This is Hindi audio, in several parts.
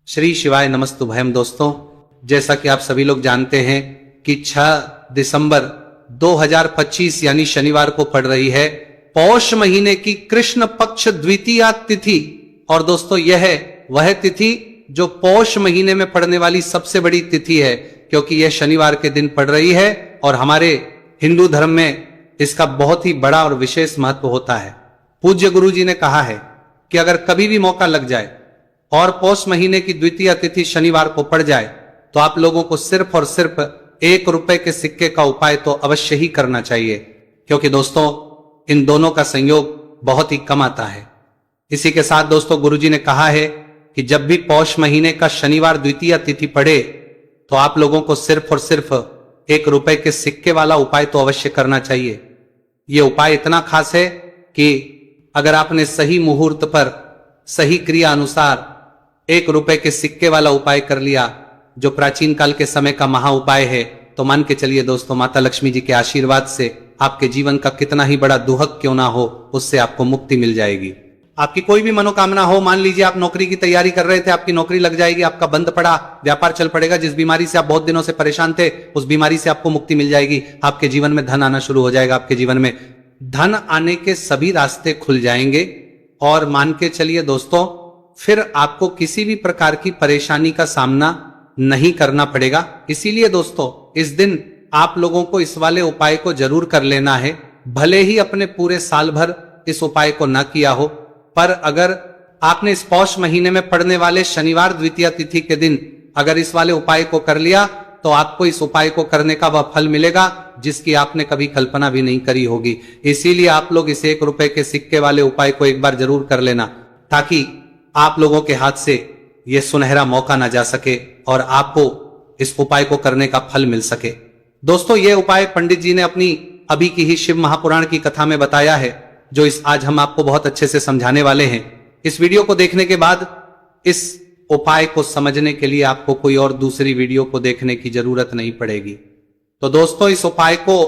श्री शिवाय नमस्तुभयम। दोस्तों, जैसा कि आप सभी लोग जानते हैं कि 6 दिसंबर 2025 यानी शनिवार को पड़ रही है पौष महीने की कृष्ण पक्ष द्वितीया तिथि। और दोस्तों, यह है वह तिथि जो पौष महीने में पड़ने वाली सबसे बड़ी तिथि है, क्योंकि यह शनिवार के दिन पड़ रही है और हमारे हिंदू धर्म में इसका बहुत ही बड़ा और विशेष महत्व होता है। पूज्य गुरु जी ने कहा है कि अगर कभी भी मौका लग जाए और पौष महीने की द्वितीय तिथि शनिवार को पड़ जाए तो आप लोगों को सिर्फ और सिर्फ 1 रुपए के सिक्के का उपाय तो अवश्य ही करना चाहिए, क्योंकि दोस्तों इन दोनों का संयोग बहुत ही कम आता है। इसी के साथ दोस्तों, गुरुजी ने कहा है कि जब भी पौष महीने का शनिवार द्वितीय तिथि पड़े तो आप लोगों को सिर्फ और सिर्फ 1 रुपए के सिक्के वाला उपाय तो अवश्य करना चाहिए। यह उपाय इतना खास है कि अगर आपने सही मुहूर्त पर सही क्रिया अनुसार 1 रुपए के सिक्के वाला उपाय कर लिया, जो प्राचीन काल के समय का महा उपाय है, तो मान के चलिए दोस्तों, माता लक्ष्मी जी के आशीर्वाद से आपके जीवन का कितना ही बड़ा दुहक क्यों ना हो, उससे आपको मुक्ति मिल जाएगी। आपकी कोई भी मनोकामना हो, मान लीजिए आप नौकरी की तैयारी कर रहे थे, आपकी नौकरी लग जाएगी, आपका बंद पड़ा व्यापार चल पड़ेगा, जिस बीमारी से आप बहुत दिनों से परेशान थे उस बीमारी से आपको मुक्ति मिल जाएगी, आपके जीवन में धन आना शुरू हो जाएगा, आपके जीवन में धन आने के सभी रास्ते खुल जाएंगे। और मान के चलिए दोस्तों, फिर आपको किसी भी प्रकार की परेशानी का सामना नहीं करना पड़ेगा। इसीलिए दोस्तों, इस दिन आप लोगों को इस वाले उपाय को जरूर कर लेना है। भले ही अपने पूरे साल भर इस उपाय को ना किया हो, पर अगर आपने इस पौष महीने में पड़ने वाले शनिवार द्वितीय तिथि के दिन अगर इस वाले उपाय को कर लिया तो आपको इस उपाय को करने का वह फल मिलेगा जिसकी आपने कभी कल्पना भी नहीं करी होगी। इसीलिए आप लोग इस 1 रुपए के सिक्के वाले उपाय को एक बार जरूर कर लेना, ताकि आप लोगों के हाथ से यह सुनहरा मौका ना जा सके और आपको इस उपाय को करने का फल मिल सके। दोस्तों, यह उपाय पंडित जी ने अपनी अभी की ही शिव महापुराण की कथा में बताया है, जो इस आज हम आपको बहुत अच्छे से समझाने वाले हैं। इस वीडियो को देखने के बाद इस उपाय को समझने के लिए आपको कोई और दूसरी वीडियो को देखने की जरूरत नहीं पड़ेगी। तो दोस्तों, इस उपाय को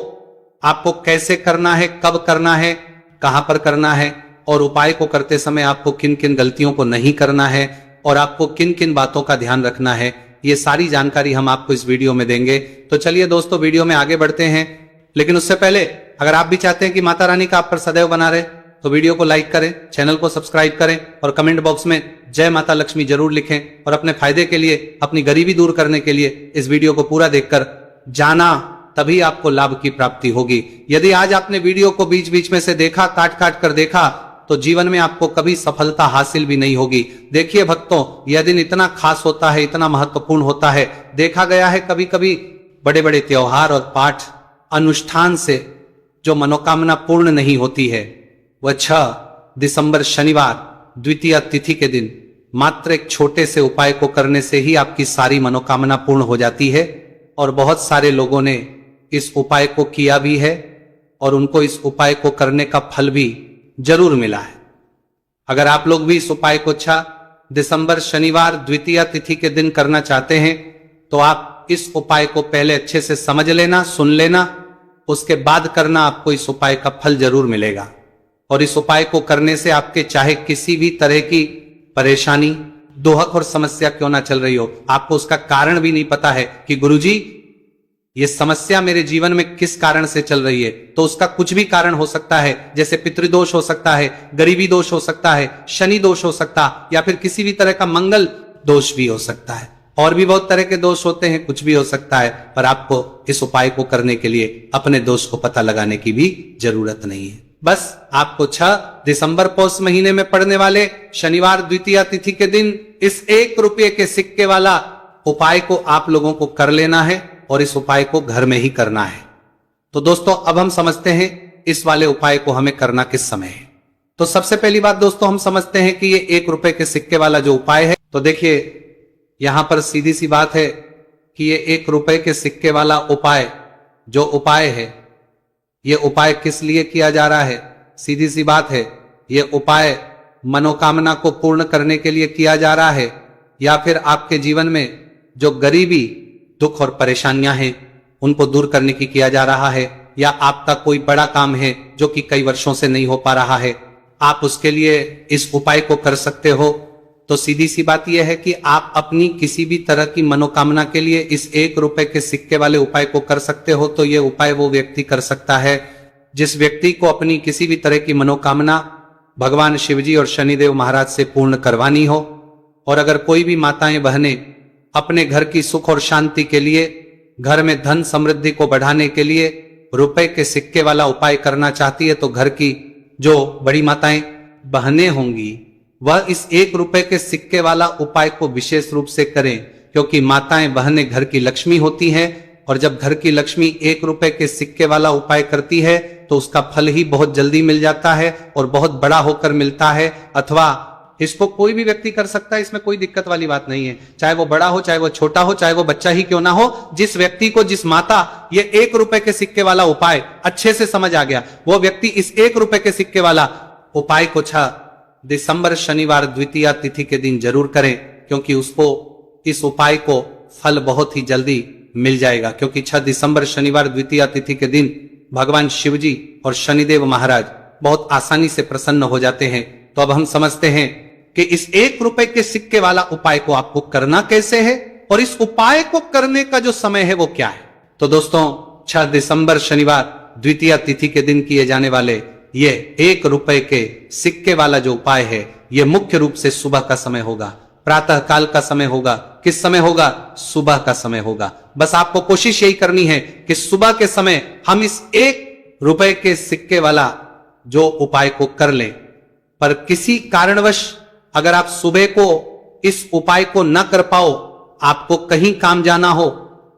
आपको कैसे करना है, कब करना है, कहां पर करना है, और उपाय को करते समय आपको किन किन गलतियों को नहीं करना है और आपको किन किन बातों का ध्यान रखना है, ये सारी जानकारी हम आपको इस वीडियो में देंगे। तो चलिए दोस्तों, वीडियो में आगे बढ़ते हैं। लेकिन उससे पहले अगर आप भी चाहते हैं कि माता रानी का आप पर सदैव बना रहे, तो वीडियो को लाइक करें, चैनल को सब्सक्राइब करें और कमेंट बॉक्स में जय माता लक्ष्मी जरूर लिखें। और अपने फायदे के लिए, अपनी गरीबी दूर करने के लिए इस वीडियो को पूरा देखकर जाना, तभी आपको लाभ की प्राप्ति होगी। यदि आज आपने वीडियो को बीच बीच में से देखा, काट काट कर देखा, तो जीवन में आपको कभी सफलता हासिल भी नहीं होगी। देखिए भक्तों, यह दिन इतना खास होता है, इतना महत्वपूर्ण होता है। देखा गया है कभी कभी बड़े बड़े त्योहार और पाठ अनुष्ठान से जो मनोकामना पूर्ण नहीं होती है, वह 6 दिसंबर शनिवार द्वितीय तिथि के दिन मात्र एक छोटे से उपाय को करने से ही आपकी सारी मनोकामना पूर्ण हो जाती है। और बहुत सारे लोगों ने इस उपाय को किया भी है और उनको इस उपाय को करने का फल भी जरूर मिला है। अगर आप लोग भी इस उपाय को 6 दिसंबर शनिवार द्वितीय तिथि के दिन करना चाहते हैं, तो आप इस उपाय को पहले अच्छे से समझ लेना, सुन लेना, उसके बाद करना, आपको इस उपाय का फल जरूर मिलेगा। और इस उपाय को करने से आपके चाहे किसी भी तरह की परेशानी, दुहक और समस्या क्यों ना चल रही हो, आपको उसका कारण भी नहीं पता है कि गुरुजी ये समस्या मेरे जीवन में किस कारण से चल रही है, तो उसका कुछ भी कारण हो सकता है। जैसे पितृदोष हो सकता है, गरीबी दोष हो सकता है, शनि दोष हो सकता है, या फिर किसी भी तरह का मंगल दोष भी हो सकता है, और भी बहुत तरह के दोष होते हैं, कुछ भी हो सकता है। पर आपको इस उपाय को करने के लिए अपने दोष को पता लगाने की भी जरूरत नहीं है। बस आपको 6 दिसंबर पौष महीने में पड़ने वाले शनिवार द्वितीय तिथि के दिन इस 1 रुपये के सिक्के वाला उपाय को आप लोगों को कर लेना है और इस उपाय को घर में ही करना है। तो दोस्तों, अब हम समझते हैं इस वाले उपाय को हमें करना किस समय है। तो सबसे पहली बात दोस्तों, हम समझते हैं कि ये 1 रुपए के सिक्के वाला जो उपाय है, तो देखिए यहां पर सीधी सी बात है कि ये 1 रुपए के सिक्के वाला उपाय जो उपाय है, ये उपाय किस लिए किया जा रहा है। सीधी सी बात है, ये उपाय मनोकामना को पूर्ण करने के लिए किया जा रहा है, या फिर आपके जीवन में जो गरीबी, दुख और परेशानियां हैं उनको दूर करने की किया जा रहा है, या आपका कोई बड़ा काम है जो कि कई वर्षों से नहीं हो पा रहा है, आप उसके लिए इस उपाय को कर सकते हो। तो सीधी सी बात यह है कि आप अपनी किसी भी तरह की मनोकामना के लिए इस 1 रुपए के सिक्के वाले उपाय को कर सकते हो। तो यह उपाय वो व्यक्ति कर सकता है जिस व्यक्ति को अपनी किसी भी तरह की मनोकामना भगवान शिवजी और शनिदेव महाराज से पूर्ण करवानी हो। और अगर कोई भी माताएं बहनें अपने घर की सुख और शांति के लिए, घर में धन समृद्धि को बढ़ाने के लिए रुपए के सिक्के वाला उपाय करना चाहती है, तो घर की जो बड़ी माताएं बहनें होंगी वह इस 1 रुपए के सिक्के वाला उपाय को विशेष रूप से करें, क्योंकि माताएं बहनें घर की लक्ष्मी होती हैं। और जब घर की लक्ष्मी 1 रुपए के सिक्के वाला उपाय करती है तो उसका फल ही बहुत जल्दी मिल जाता है और बहुत बड़ा होकर मिलता है। अथवा इसको कोई भी व्यक्ति कर सकता है, इसमें कोई दिक्कत वाली बात नहीं है। चाहे वो बड़ा हो, चाहे वो छोटा हो, चाहे वो बच्चा ही क्यों ना हो, जिस व्यक्ति को, जिस माता ये 1 रुपए के सिक्के वाला उपाय अच्छे से समझ आ गया, वो व्यक्ति इस 1 रुपए के सिक्के वाला उपाय को 6 दिसंबर शनिवार द्वितीया तिथि के दिन जरूर करें, क्योंकि उसको इस उपाय को फल बहुत ही जल्दी मिल जाएगा। क्योंकि 6 दिसंबर शनिवार द्वितीया तिथि के दिन भगवान शिवजी और शनिदेव महाराज बहुत आसानी से प्रसन्न हो जाते हैं। तो अब हम समझते हैं कि इस 1 रुपए के सिक्के वाला उपाय को आपको करना कैसे है और इस उपाय को करने का जो समय है वो क्या है। तो दोस्तों, 6 दिसंबर शनिवार द्वितीया तिथि के दिन किए जाने वाले ये 1 रुपए के सिक्के वाला जो उपाय है, ये मुख्य रूप से सुबह का समय होगा, प्रातः काल का समय होगा। किस समय होगा? सुबह का समय होगा। बस आपको कोशिश यही करनी है कि सुबह के समय हम इस 1 रुपए के सिक्के वाला जो उपाय को कर लें। पर किसी कारणवश अगर आप सुबह को इस उपाय को न कर पाओ, आपको कहीं काम जाना हो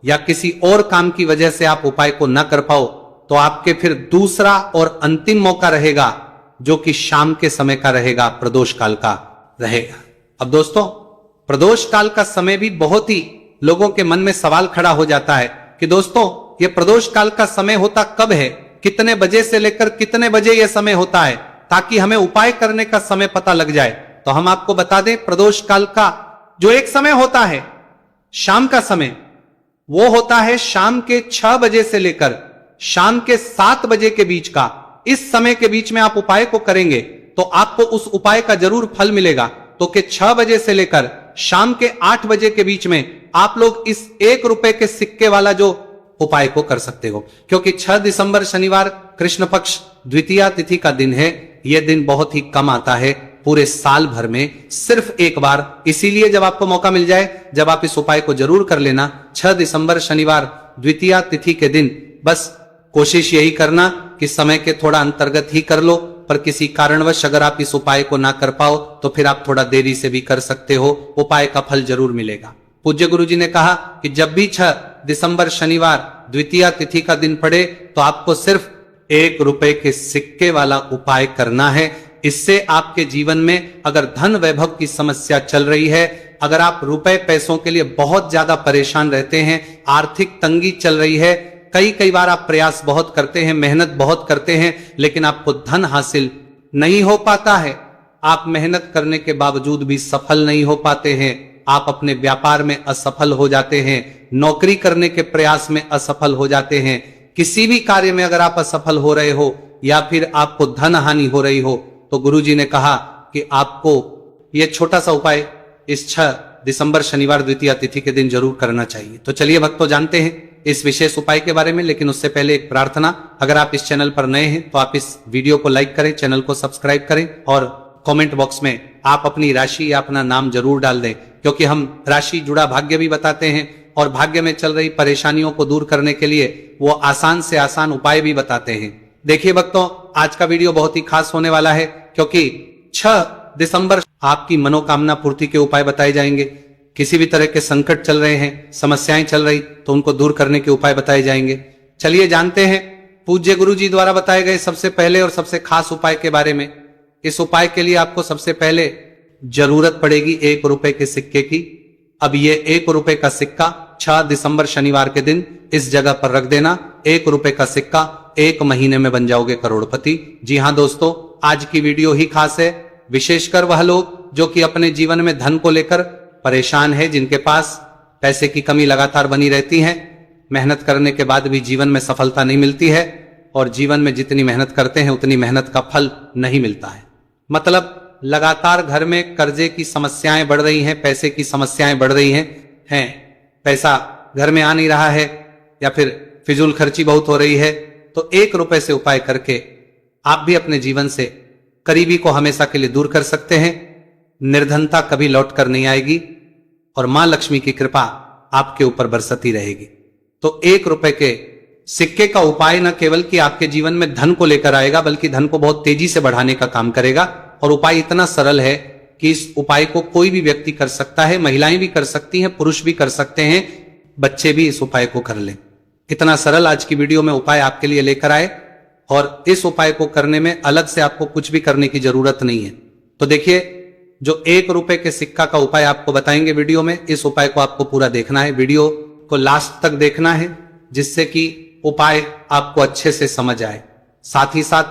या किसी और काम की वजह से आप उपाय को न कर पाओ, तो आपके फिर दूसरा और अंतिम मौका रहेगा, जो कि शाम के समय का रहेगा, प्रदोष काल का रहेगा। अब दोस्तों, प्रदोष काल का समय भी बहुत ही लोगों के मन में सवाल खड़ा हो जाता है कि दोस्तों, ये प्रदोष काल का समय होता कब है, कितने बजे से लेकर कितने बजे यह समय होता है, ताकि हमें उपाय करने का समय पता लग जाए। तो हम आपको बता दें, प्रदोष काल का जो एक समय होता है शाम का समय, वो होता है शाम के 6 बजे से लेकर शाम के 7 बजे के बीच का। इस समय के बीच में आप उपाय को करेंगे तो आपको उस उपाय का जरूर फल मिलेगा। तो के 6 बजे से लेकर शाम के 8 बजे के बीच में आप लोग इस 1 रुपए के सिक्के वाला जो उपाय को कर सकते हो। क्योंकि 6 दिसंबर शनिवार कृष्ण पक्ष द्वितीया तिथि का दिन है। यह दिन बहुत ही कम आता है पूरे साल भर में, सिर्फ एक बार। इसीलिए जब आपको मौका मिल जाए, जब आप इस उपाय को जरूर कर लेना। 6 दिसंबर शनिवार द्वितीया तिथि के दिन बस कोशिश यही करना कि समय के थोड़ा अंतर्गत ही कर लो। पर किसी कारणवश अगर आप इस उपाय को ना कर पाओ तो फिर आप थोड़ा देरी से भी कर सकते हो, उपाय का फल जरूर मिलेगा। पूज्य गुरु जी ने कहा कि जब भी 6 दिसंबर शनिवार द्वितीया तिथि का दिन पड़े तो आपको सिर्फ 1 रुपए के सिक्के वाला उपाय करना है। इससे आपके जीवन में अगर धन वैभव की समस्या चल रही है, अगर आप रुपए पैसों के लिए बहुत ज्यादा परेशान रहते हैं, आर्थिक तंगी चल रही है, कई बार आप प्रयास बहुत करते हैं, मेहनत बहुत करते हैं, लेकिन आपको धन हासिल नहीं हो पाता है, आप मेहनत करने के बावजूद भी सफल नहीं हो पाते हैं, आप अपने व्यापार में असफल हो जाते हैं, नौकरी करने के प्रयास में असफल हो जाते हैं, किसी भी कार्य में अगर आप असफल हो रहे हो या फिर आपको धन हानि हो रही हो, तो गुरुजी ने कहा कि आपको यह छोटा सा उपाय इस 6 दिसंबर शनिवार द्वितीया तिथि के दिन जरूर करना चाहिए। तो चलिए भक्तों, जानते हैं इस विशेष उपाय के बारे में। लेकिन उससे पहले एक प्रार्थना, अगर आप इस चैनल पर नए हैं तो आप इस वीडियो को लाइक करें, चैनल को सब्सक्राइब करें और कमेंट बॉक्स में आप अपनी राशि या अपना नाम जरूर डाल दें, क्योंकि हम राशि जुड़ा भाग्य भी बताते हैं और भाग्य में चल रही परेशानियों को दूर करने के लिए वो आसान से आसान उपाय भी बताते हैं। देखिए भक्तों, आज का वीडियो बहुत ही खास होने वाला है, क्योंकि 6 दिसंबर आपकी मनोकामना पूर्ति के उपाय बताए जाएंगे। किसी भी तरह के संकट चल रहे हैं, समस्याएं चल रही, तो उनको दूर करने के उपाय बताए जाएंगे। चलिए जानते हैं पूज्य गुरु जी द्वारा बताए गए सबसे पहले और सबसे खास उपाय के बारे में। इस उपाय के लिए आपको सबसे पहले जरूरत पड़ेगी 1 रुपए के सिक्के की। अब ये 1 रुपए का सिक्का 6 दिसंबर शनिवार के दिन इस जगह पर रख देना। 1 रुपए का सिक्का 1 महीने में बन जाओगे करोड़पति। जी हाँ दोस्तों, आज की वीडियो ही खास है, विशेषकर वह लोग जो कि अपने जीवन में धन को लेकर परेशान है, जिनके पास पैसे की कमी लगातार बनी रहती है, मेहनत करने के बाद भी जीवन में सफलता नहीं मिलती है और जीवन में जितनी मेहनत करते हैं उतनी मेहनत का फल नहीं मिलता है। मतलब लगातार घर में कर्जे की समस्याएं बढ़ रही हैं, पैसे की समस्याएं बढ़ रही हैं, पैसा घर में आ नहीं रहा है या फिर फिजूल खर्ची बहुत हो रही है, तो 1 रुपए से उपाय करके आप भी अपने जीवन से करीबी को हमेशा के लिए दूर कर सकते हैं। निर्धनता कभी लौट कर नहीं आएगी और मां लक्ष्मी की कृपा आपके ऊपर बरसती रहेगी। तो 1 रुपए के सिक्के का उपाय न केवल कि आपके जीवन में धन को लेकर आएगा, बल्कि धन को बहुत तेजी से बढ़ाने का काम करेगा। और उपाय इतना सरल है कि इस उपाय को कोई भी व्यक्ति कर सकता है, महिलाएं भी कर सकती हैं, पुरुष भी कर सकते हैं, बच्चे भी इस उपाय को कर लें। इतना सरल आज की वीडियो में उपाय आपके लिए लेकर आए और इस उपाय को करने में अलग से आपको कुछ भी करने की जरूरत नहीं है। तो देखिए, जो 1 रुपए के सिक्का का उपाय आपको बताएंगे वीडियो में, इस उपाय को आपको पूरा देखना है, वीडियो को लास्ट तक देखना है, जिससे कि उपाय आपको अच्छे से समझ आए। साथ ही साथ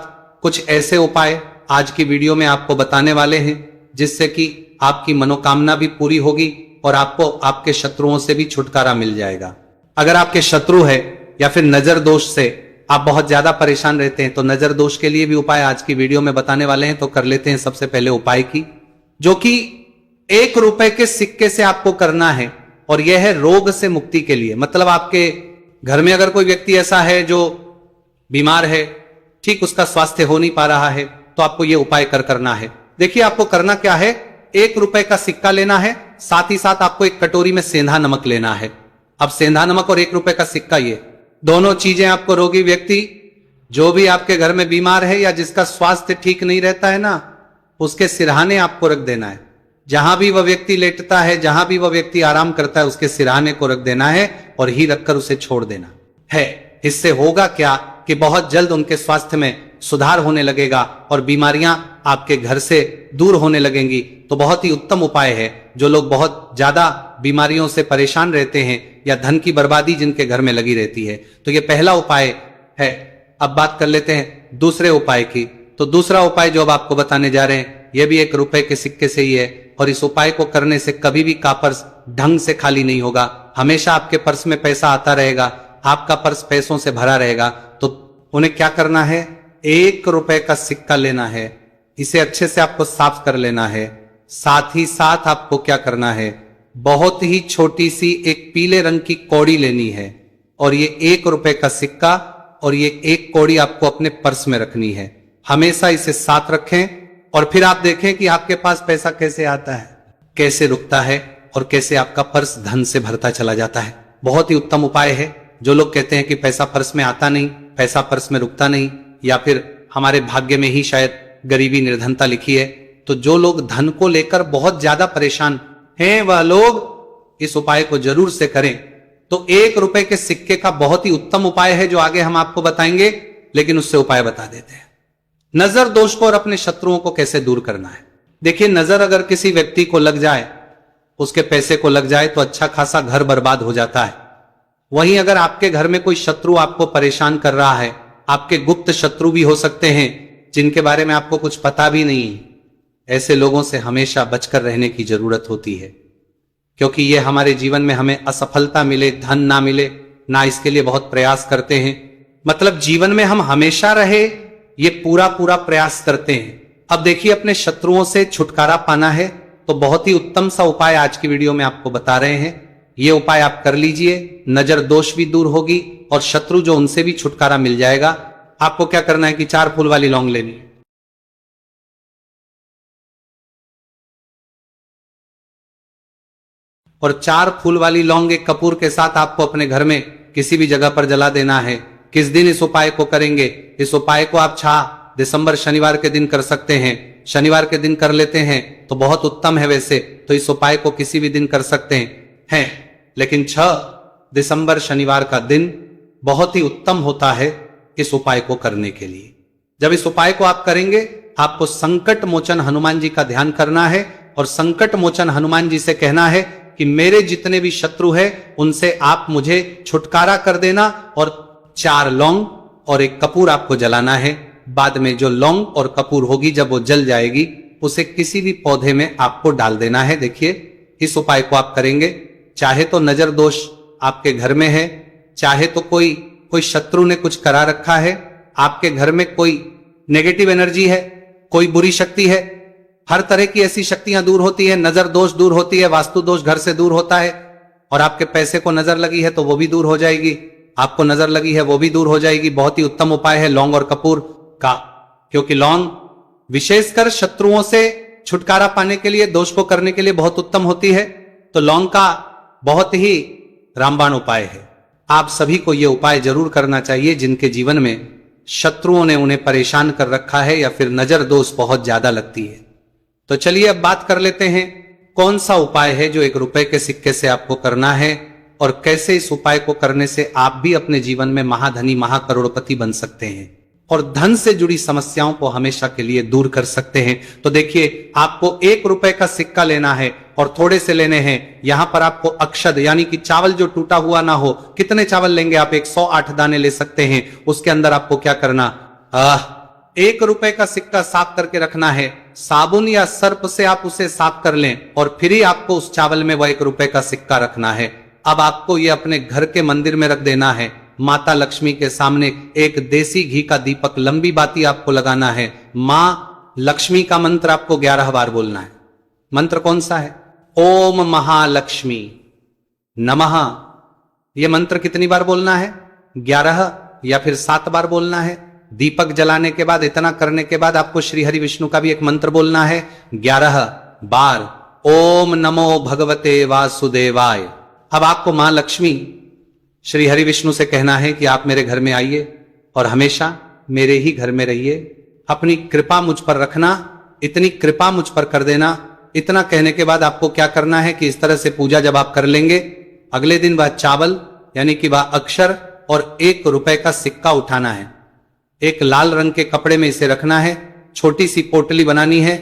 कुछ ऐसे उपाय आज की वीडियो में आपको बताने वाले हैं जिससे कि आपकी मनोकामना भी पूरी होगी और आपको आपके शत्रुओं से भी छुटकारा मिल जाएगा। अगर आपके शत्रु है या फिर नजर दोष से आप बहुत ज्यादा परेशान रहते हैं, तो नजर दोष के लिए भी उपाय आज की वीडियो में बताने वाले हैं। तो कर लेते हैं सबसे पहले उपाय की, जो कि 1 रुपए के सिक्के से आपको करना है, और यह है रोग से मुक्ति के लिए। मतलब आपके घर में अगर कोई व्यक्ति ऐसा है जो बीमार है, ठीक उसका स्वास्थ्य हो नहीं पा रहा है, तो आपको यह उपाय करना है। देखिए, आपको करना क्या है, 1 रुपए का सिक्का लेना है, साथ ही साथ आपको एक कटोरी में सेंधा नमक लेना है। अब सेंधा नमक और 1 रुपए का सिक्का, ये दोनों चीजें आपको रोगी व्यक्ति जो भी आपके घर में बीमार है या जिसका स्वास्थ्य ठीक नहीं रहता है ना, उसके सिरहाने आपको रख देना है। जहां भी वह व्यक्ति लेटता है, जहां भी वह व्यक्ति आराम करता है, उसके सिरहाने को रख देना है और ही रखकर उसे छोड़ देना है। इससे होगा क्या कि बहुत जल्द उनके स्वास्थ्य में सुधार होने लगेगा और बीमारियां आपके घर से दूर होने लगेंगी। तो बहुत ही उत्तम उपाय है। जो लोग बहुत ज्यादा बीमारियों से परेशान रहते हैं या धन की बर्बादी जिनके घर में लगी रहती है, तो यह पहला उपाय है। अब बात कर लेते हैं दूसरे उपाय की। तो दूसरा उपाय जो अब आपको बताने जा रहे हैं, यह भी 1 रुपए के सिक्के से ही है, और इस उपाय को करने से कभी भी का पर्स ढंग से खाली नहीं होगा। हमेशा आपके पर्स में पैसा आता रहेगा, आपका पर्स पैसों से भरा रहेगा। तो उन्हें क्या करना है, 1 रुपए का सिक्का लेना है, इसे अच्छे से आपको साफ कर लेना है। साथ ही साथ आपको क्या करना है, बहुत ही छोटी सी एक पीले रंग की कौड़ी लेनी है, और ये 1 रुपए का सिक्का और ये 1 कौड़ी आपको अपने पर्स में रखनी है। हमेशा इसे साथ रखें और फिर आप देखें कि आपके पास पैसा कैसे आता है, कैसे रुकता है और कैसे आपका पर्स धन से भरता चला जाता है। बहुत ही उत्तम उपाय है। जो लोग कहते हैं कि पैसा पर्स में आता नहीं, पैसा पर्स में रुकता नहीं, या फिर हमारे भाग्य में ही शायद गरीबी निर्धनता लिखी है, तो जो लोग धन को लेकर बहुत ज्यादा परेशान हैं, वह लोग इस उपाय को जरूर से करें। तो 1 रुपए के सिक्के का बहुत ही उत्तम उपाय है जो आगे हम आपको बताएंगे, लेकिन उससे उपाय बता देते हैं। नजर दोष को और अपने शत्रुओं को कैसे दूर करना है। देखिए, नजर अगर किसी व्यक्ति को लग जाए, उसके पैसे को लग जाए, तो अच्छा खासा घर बर्बाद हो जाता है। वहीं अगर आपके घर में कोई शत्रु आपको परेशान कर रहा है, आपके गुप्त शत्रु भी हो सकते हैं जिनके बारे में आपको कुछ पता भी नहीं, ऐसे लोगों से हमेशा बचकर रहने की जरूरत होती है, क्योंकि ये हमारे जीवन में हमें असफलता मिले, धन ना मिले ना, इसके लिए बहुत प्रयास करते हैं। मतलब जीवन में हम हमेशा रहे, ये पूरा प्रयास करते हैं। अब देखिए, अपने शत्रुओं से छुटकारा पाना है, तो बहुत ही उत्तम सा उपाय आज की वीडियो में आपको बता रहे हैं। ये उपाय आप कर लीजिए, नजर दोष भी दूर होगी और शत्रु जो उनसे भी छुटकारा मिल जाएगा। आपको क्या करना है कि 4 फूल वाली लौंग लेनी है, और 4 फूल वाली लौंग एक कपूर के साथ आपको अपने घर में किसी भी जगह पर जला देना है। किस दिन इस उपाय को करेंगे, इस उपाय को आप 6 दिसंबर शनिवार के दिन कर सकते हैं। शनिवार के दिन कर लेते हैं तो बहुत उत्तम है। वैसे तो इस उपाय को किसी भी दिन कर सकते हैं, लेकिन 6 दिसंबर शनिवार का दिन बहुत ही उत्तम होता है इस उपाय को करने के लिए। जब इस उपाय को आप करेंगे, आपको संकट मोचन हनुमान जी का ध्यान करना है और संकट मोचन हनुमान जी से कहना है कि मेरे जितने भी शत्रु हैं उनसे आप मुझे छुटकारा कर देना, और 4 लौंग और एक कपूर आपको जलाना है। बाद में जो लौंग और कपूर होगी, जब वो जल जाएगी, उसे किसी भी पौधे में आपको डाल देना है। देखिए, इस उपाय को आप करेंगे, चाहे तो नजर दोष आपके घर में है, चाहे तो कोई शत्रु ने कुछ करा रखा है, आपके घर में कोई नेगेटिव एनर्जी है, कोई बुरी शक्ति है, हर तरह की ऐसी शक्तियां दूर होती है, नजर दोष दूर होती है, वास्तु दोष घर से दूर होता है। और आपके पैसे को नजर लगी है तो वो भी दूर हो जाएगी, आपको नजर लगी है वो भी दूर हो जाएगी। बहुत ही उत्तम उपाय है लौंग और कपूर का, क्योंकि लौंग विशेषकर शत्रुओं से छुटकारा पाने के लिए, दोष को करने के लिए बहुत उत्तम होती है। तो लौंग का बहुत ही रामबाण उपाय है। आप सभी को यह उपाय जरूर करना चाहिए जिनके जीवन में शत्रुओं ने उन्हें परेशान कर रखा है या फिर नजर दोष बहुत ज्यादा लगती है। तो चलिए अब बात कर लेते हैं कौन सा उपाय है जो 1 रुपए के सिक्के से आपको करना है और कैसे इस उपाय को करने से आप भी अपने जीवन में महाधनी महाकरोड़पति बन सकते हैं और धन से जुड़ी समस्याओं को हमेशा के लिए दूर कर सकते हैं। तो देखिए, आपको 1 रुपए का सिक्का लेना है और थोड़े से लेने हैं। यहां पर आपको अक्षद यानी कि चावल जो टूटा हुआ ना हो, कितने चावल लेंगे आप? 108 दाने ले सकते हैं। उसके अंदर आपको क्या करना, 1 रुपए का सिक्का साफ करके रखना है। साबुन या सर्प से आप उसे साफ कर लें और फिर ही आपको उस चावल में वह 1 रुपए का सिक्का रखना है। अब आपको यह अपने घर के मंदिर में रख देना है। माता लक्ष्मी के सामने एक देसी घी का दीपक, लंबी बाती आपको लगाना है। मां लक्ष्मी का मंत्र आपको 11 बार बोलना है। मंत्र कौन सा है? ओम महालक्ष्मी नमः। यह मंत्र कितनी बार बोलना है? 11 या फिर 7 बार बोलना है। दीपक जलाने के बाद, इतना करने के बाद आपको श्री हरि विष्णु का भी एक मंत्र बोलना है 11 बार। ओम नमो भगवते वासुदेवाय। अब आपको मां लक्ष्मी श्री हरि विष्णु से कहना है कि आप मेरे घर में आइए और हमेशा मेरे ही घर में रहिए। अपनी कृपा मुझ पर रखना, इतनी कृपा मुझ पर कर देना। इतना कहने के बाद आपको क्या करना है कि इस तरह से पूजा जब आप कर लेंगे, अगले दिन वह चावल यानी कि वह अक्षर और 1 रुपए का सिक्का उठाना है। एक लाल रंग के कपड़े में इसे रखना है। छोटी सी पोटली बनानी है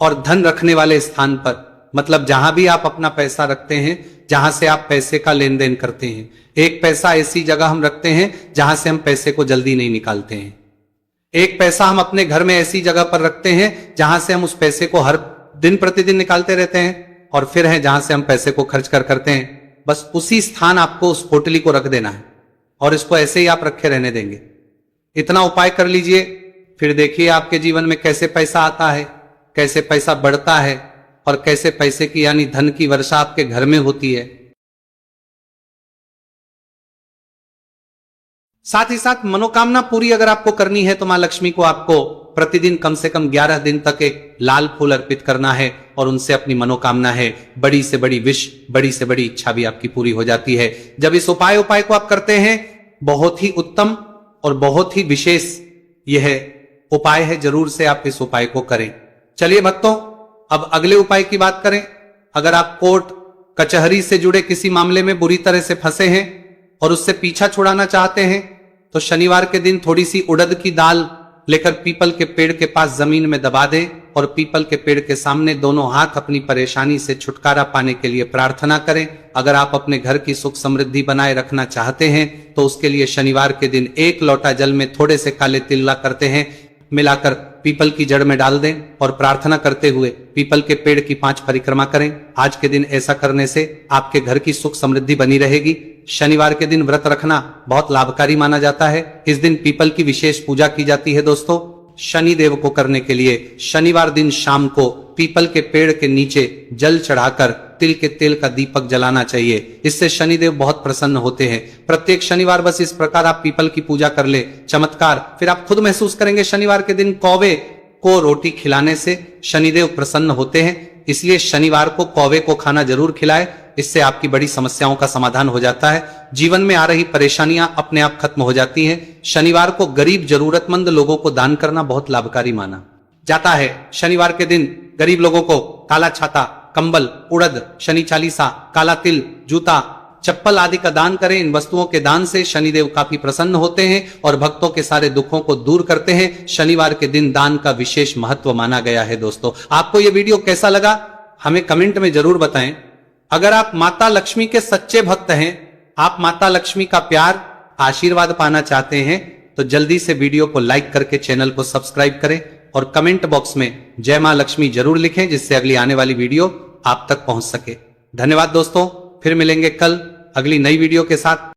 और धन रखने वाले स्थान पर, मतलब जहां भी आप अपना पैसा रखते हैं, जहां से आप पैसे का लेन देन करते हैं, 1 पैसा ऐसी जगह हम रखते हैं जहां से हम पैसे को जल्दी नहीं निकालते हैं। 1 पैसा हम अपने घर में ऐसी जगह पर रखते हैं जहां से हम उस पैसे को हर दिन प्रतिदिन निकालते रहते हैं, और फिर है जहां से हम पैसे को खर्च करते हैं। बस उसी स्थान आपको उस पोटली को रख देना है और इसको ऐसे ही आप रखे रहने देंगे। इतना उपाय कर लीजिए, फिर देखिए आपके जीवन में कैसे पैसा आता है, कैसे पैसा बढ़ता है और कैसे पैसे की यानी धन की वर्षा आपके घर में होती है। साथ ही साथ मनोकामना पूरी अगर आपको करनी है तो मां लक्ष्मी को आपको प्रतिदिन कम से कम 11 दिन तक एक लाल फूल अर्पित करना है और उनसे अपनी मनोकामना है, बड़ी से बड़ी विश, बड़ी से बड़ी इच्छा भी आपकी पूरी हो जाती है। जब इस उपाय को आप करते हैं, बहुत ही उत्तम और बहुत ही विशेष यह उपाय है। जरूर से आप इस उपाय को करें। चलिए भक्तों, अब अगले उपाय की बात करें। अगर आप कोर्ट कचहरी से जुड़े किसी मामले में बुरी तरह से फंसे हैं और उससे पीछा छुड़ाना चाहते हैं, तो शनिवार के दिन थोड़ी सी उड़द की दाल लेकर पीपल के पेड़ के पास जमीन में दबा दें और पीपल के पेड़ के सामने दोनों हाथ अपनी परेशानी से छुटकारा पाने के लिए प्रार्थना करें। अगर आप अपने घर की सुख समृद्धि बनाए रखना चाहते हैं तो उसके लिए शनिवार के दिन 1 लोटा जल में थोड़े से काले तिल मिलाकर पीपल की जड़ में डाल दें और प्रार्थना करते हुए पीपल के पेड़ की 5 परिक्रमा करें। आज के दिन ऐसा करने से आपके घर की सुख समृद्धि बनी रहेगी। शनिवार के दिन व्रत रखना बहुत लाभकारी माना जाता है। इस दिन पीपल की विशेष पूजा की जाती है। दोस्तों, शनि देव को करने के लिए शनिवार दिन शाम को पीपल के पेड़ के नीचे जल चढ़ाकर तिल के तेल का दीपक जलाना चाहिए। इससे शनिदेव बहुत प्रसन्न होते हैं। प्रत्येक शनिवार बस इस प्रकार आप पीपल की पूजा कर ले, चमत्कार फिर आप खुद महसूस करेंगे। शनिवार के दिन कौवे को रोटी खिलाने से शनिदेव प्रसन्न होते हैं, इसलिए शनिवार को कौवे को खाना जरूर खिलाए। इससे आपकी बड़ी समस्याओं का समाधान हो जाता है। जीवन में आ रही परेशानियां अपने आप खत्म हो जाती हैं। शनिवार को गरीब जरूरतमंद लोगों को दान करना बहुत लाभकारी माना जाता है। शनिवार के दिन गरीब लोगों को काला छाता, कंबल, उड़द, शनि चालीसा, काला तिल, जूता, चप्पल आदि का दान करें। इन वस्तुओं के दान से शनिदेव काफी प्रसन्न होते हैं और भक्तों के सारे दुखों को दूर करते हैं। शनिवार के दिन दान का विशेष महत्व माना गया है। दोस्तों, आपको यह वीडियो कैसा लगा हमें कमेंट में जरूर बताएं। अगर आप माता लक्ष्मी के सच्चे भक्त हैं, आप माता लक्ष्मी का प्यार, आशीर्वाद पाना चाहते हैं, तो जल्दी से वीडियो को लाइक करके चैनल को सब्सक्राइब करें और कमेंट बॉक्स में जय मां लक्ष्मी जरूर लिखें, जिससे अगली आने वाली वीडियो आप तक पहुंच सके। धन्यवाद दोस्तों, फिर मिलेंगे कल अगली नई वीडियो के साथ।